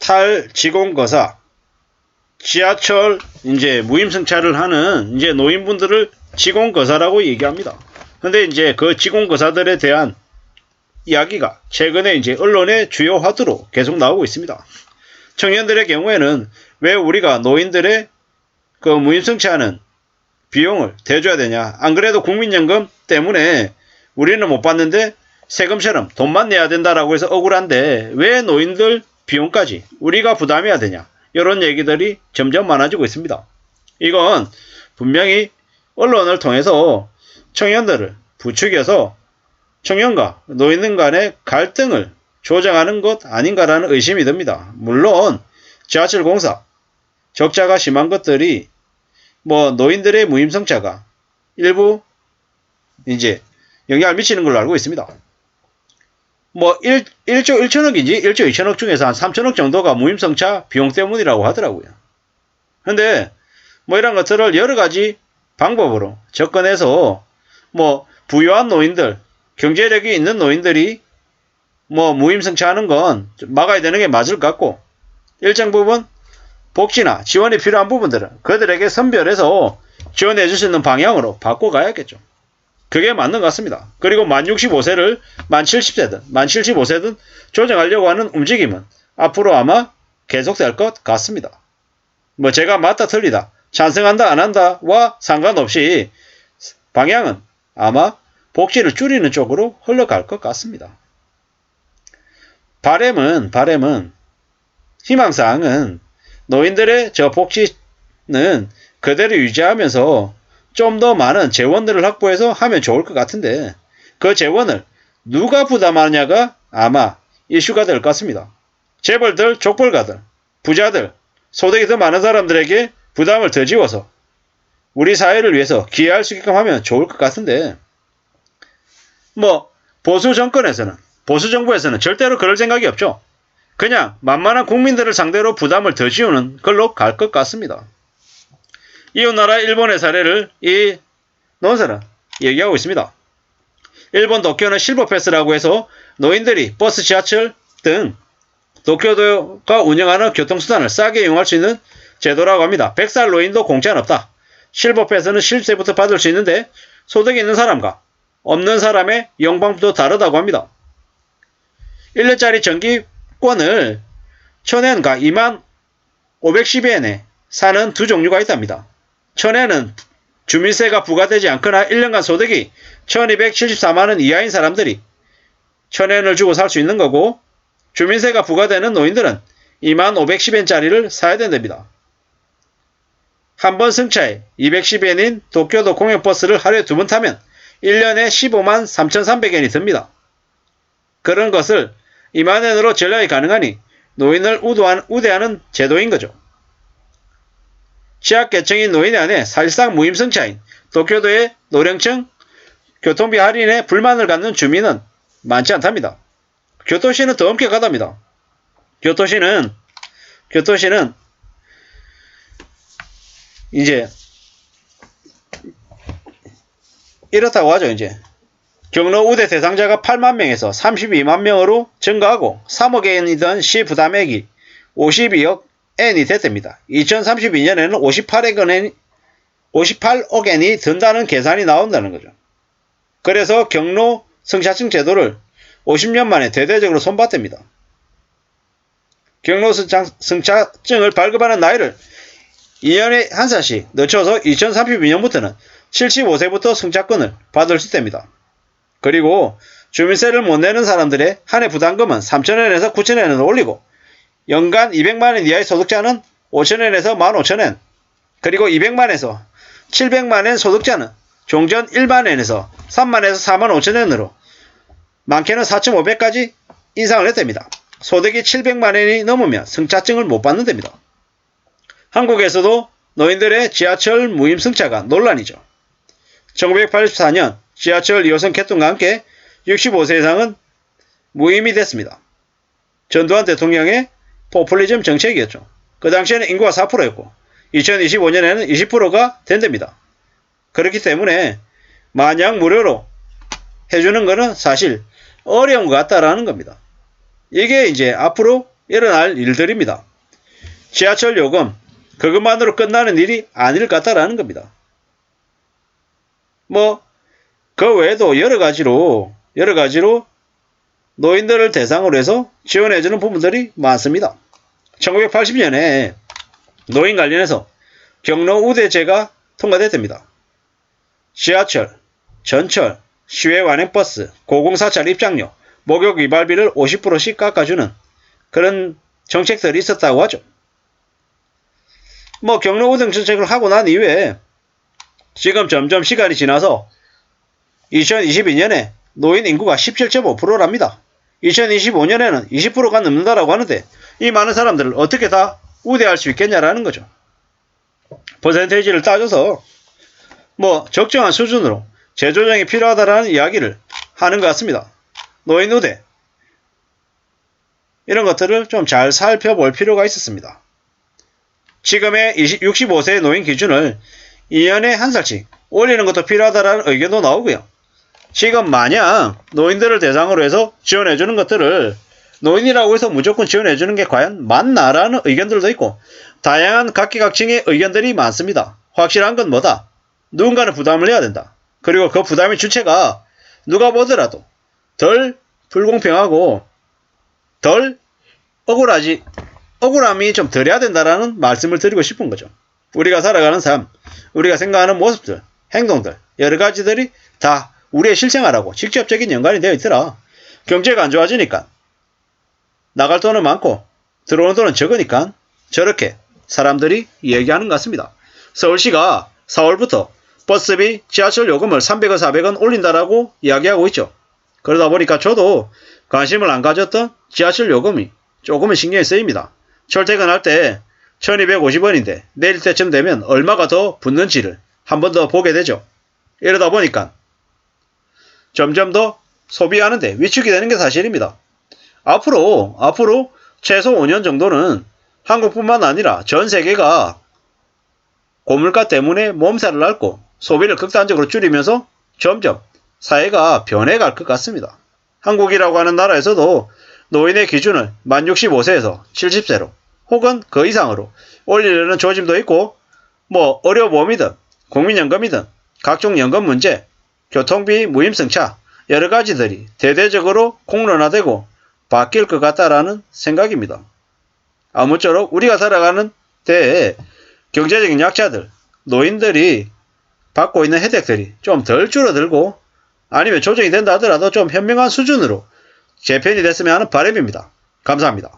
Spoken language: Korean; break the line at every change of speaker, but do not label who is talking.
탈직원거사, 지하철 이제 무임승차를 하는 이제 노인분들을 직원거사라고 얘기합니다. 근데 이제 그 직원거사들에 대한 이야기가 최근에 이제 언론의 주요 화두로 계속 나오고 있습니다. 청년들의 경우에는 왜 우리가 노인들의 그 무임승차하는 비용을 대줘야 되냐. 안 그래도 국민연금 때문에 우리는 못 받는데 세금처럼 돈만 내야 된다라고 해서 억울한데 왜 노인들 비용까지 우리가 부담해야 되냐. 이런 얘기들이 점점 많아지고 있습니다. 이건 분명히 언론을 통해서 청년들을 부추겨서 청년과 노인 간의 갈등을 조장하는 것 아닌가라는 의심이 듭니다. 물론 지하철 공사 적자가 심한 것들이 노인들의 무임승차가 일부 이제 영향을 미치는 걸로 알고 있습니다. 1조 1천억인지 1조 2천억 중에서 한 3천억 정도가 무임승차 비용 때문이라고 하더라고요. 근데 이런 것들을 여러 가지 방법으로 접근해서 부유한 노인들, 경제력이 있는 노인들이 무임승차하는 건 막아야 되는 게 맞을 것 같고, 일정 부분 복지나 지원이 필요한 부분들은 그들에게 선별해서 지원해 줄 수 있는 방향으로 바꿔가야겠죠. 그게 맞는 것 같습니다. 그리고 만 65세를 만 70세든 만 75세든 조정하려고 하는 움직임은 앞으로 아마 계속될 것 같습니다. 제가 맞다 틀리다, 찬성한다 안 한다와 상관없이 방향은 아마 복지를 줄이는 쪽으로 흘러갈 것 같습니다. 바람은 희망사항은 노인들의 저 복지는 그대로 유지하면서 좀 더 많은 재원들을 확보해서 하면 좋을 것 같은데 그 재원을 누가 부담하느냐가 아마 이슈가 될 것 같습니다. 재벌들, 족벌가들, 부자들, 소득이 더 많은 사람들에게 부담을 더 지워서 우리 사회를 위해서 기여할 수 있게끔 하면 좋을 것 같은데 보수 정부에서는 절대로 그럴 생각이 없죠. 그냥 만만한 국민들을 상대로 부담을 더 지우는 걸로 갈 것 같습니다. 이웃나라 일본의 사례를 이 논설은 얘기하고 있습니다. 일본 도쿄는 실버패스라고 해서 노인들이 버스, 지하철 등 도쿄도가 운영하는 교통수단을 싸게 이용할 수 있는 제도라고 합니다. 100살 노인도 공짜는 없다. 실버패스는 실세부터 받을 수 있는데 소득이 있는 사람과 없는 사람의 영방도 다르다고 합니다. 1년짜리 전기권을 1000엔과 2510엔에 사는 두 종류가 있답니다. 1000엔은 주민세가 부과되지 않거나 1년간 소득이 1274만원 이하인 사람들이 1000엔을 주고 살 수 있는 거고, 주민세가 부과되는 노인들은 2510엔짜리를 사야 된답니다. 한 번 승차에 210엔인 도쿄도 공영버스를 하루에 2번 타면 1년에 15만 3,300엔이 듭니다. 그런 것을 2만엔으로 전략이 가능하니 노인을 우대하는 제도인 거죠. 취약계층인 노인에 한해 사실상 무임승차인 도쿄도의 노령층 교통비 할인에 불만을 갖는 주민은 많지 않답니다. 교토시는 더 엄격하답니다. 교토시는 이제 이렇다고 하죠. 이제 경로 우대 대상자가 8만 명에서 32만 명으로 증가하고 3억 엔이던 시 부담액이 52억 엔이 됐답니다. 2032년에는 58억 엔이 든다는 계산이 나온다는 거죠. 그래서 경로 승차증 제도를 50년 만에 대대적으로 손봤답니다. 경로 승차증을 발급하는 나이를 2년에 한 살씩 늦춰서 2032년부터는 75세부터 승차권을 받을 수 있답니다. 그리고 주민세를 못 내는 사람들의 한 해 부담금은 3,000엔에서 9,000엔을 올리고 연간 200만원 이하의 소득자는 5,000엔에서 15,000엔, 그리고 200만에서 700만엔 소득자는 종전 1만엔에서 3만에서 45,000엔으로 많게는 4,500까지 인상을 했답니다. 소득이 700만엔이 넘으면 승차증을 못 받는답니다. 한국에서도 노인들의 지하철 무임승차가 논란이죠. 1984년 지하철 2호선 개통과 함께 65세 이상은 무임이 됐습니다. 전두환 대통령의 포퓰리즘 정책이었죠. 그 당시에는 인구가 4%였고 2025년에는 20%가 된답니다. 그렇기 때문에 마냥 무료로 해주는 것은 사실 어려운 것 같다라는 겁니다. 이게 이제 앞으로 일어날 일들입니다. 지하철 요금, 그것만으로 끝나는 일이 아닐 것 같다라는 겁니다. 그 외에도 여러 가지로 노인들을 대상으로 해서 지원해주는 부분들이 많습니다. 1980년에 노인 관련해서 경로우대제가 통과됐답니다. 지하철, 전철, 시외 완행버스, 고공사찰 입장료, 목욕 위발비를 50%씩 깎아주는 그런 정책들이 있었다고 하죠. 경로우등 정책을 하고 난 이후에 지금 점점 시간이 지나서 2022년에 노인 인구가 17.5%랍니다. 2025년에는 20%가 넘는다라고 하는데 이 많은 사람들을 어떻게 다 우대할 수 있겠냐라는 거죠. 퍼센테이지를 따져서 적정한 수준으로 재조정이 필요하다라는 이야기를 하는 것 같습니다. 노인 우대 이런 것들을 좀 잘 살펴볼 필요가 있었습니다. 지금의 65세 노인 기준을 2년에 한 살씩 올리는 것도 필요하다라는 의견도 나오고요. 지금 만약 노인들을 대상으로 해서 지원해주는 것들을 노인이라고 해서 무조건 지원해주는 게 과연 맞나라는 의견들도 있고 다양한 각기각층의 의견들이 많습니다. 확실한 건 뭐다? 누군가는 부담을 해야 된다. 그리고 그 부담의 주체가 누가 보더라도 덜 불공평하고 덜 억울함이 좀 덜해야 된다라는 말씀을 드리고 싶은 거죠. 우리가 살아가는 삶, 우리가 생각하는 모습들, 행동들, 여러 가지들이 다 우리의 실생활하고 직접적인 연관이 되어 있더라. 경제가 안 좋아지니까 나갈 돈은 많고 들어오는 돈은 적으니까 저렇게 사람들이 얘기하는 것 같습니다. 서울시가 4월부터 버스비, 지하철 요금을 300원, 400원 올린다라고 이야기하고 있죠. 그러다 보니까 저도 관심을 안 가졌던 지하철 요금이 조금은 신경이 쓰입니다. 출퇴근할 때 1250원인데 내일 때쯤 되면 얼마가 더 붙는지를 한 번 더 보게 되죠. 이러다 보니까 점점 더 소비하는데 위축이 되는 게 사실입니다. 앞으로 최소 5년 정도는 한국뿐만 아니라 전 세계가 고물가 때문에 몸살을 앓고 소비를 극단적으로 줄이면서 점점 사회가 변해갈 것 같습니다. 한국이라고 하는 나라에서도 노인의 기준을 만 65세에서 70세로 혹은 그 이상으로 올리려는 조짐도 있고 의료보험이든 국민연금이든 각종 연금 문제, 교통비 무임승차 여러 가지들이 대대적으로 공론화되고 바뀔 것 같다라는 생각입니다. 아무쪼록 우리가 살아가는 때에 경제적인 약자들, 노인들이 받고 있는 혜택들이 좀 덜 줄어들고 아니면 조정이 된다 하더라도 좀 현명한 수준으로 재편이 됐으면 하는 바람입니다. 감사합니다.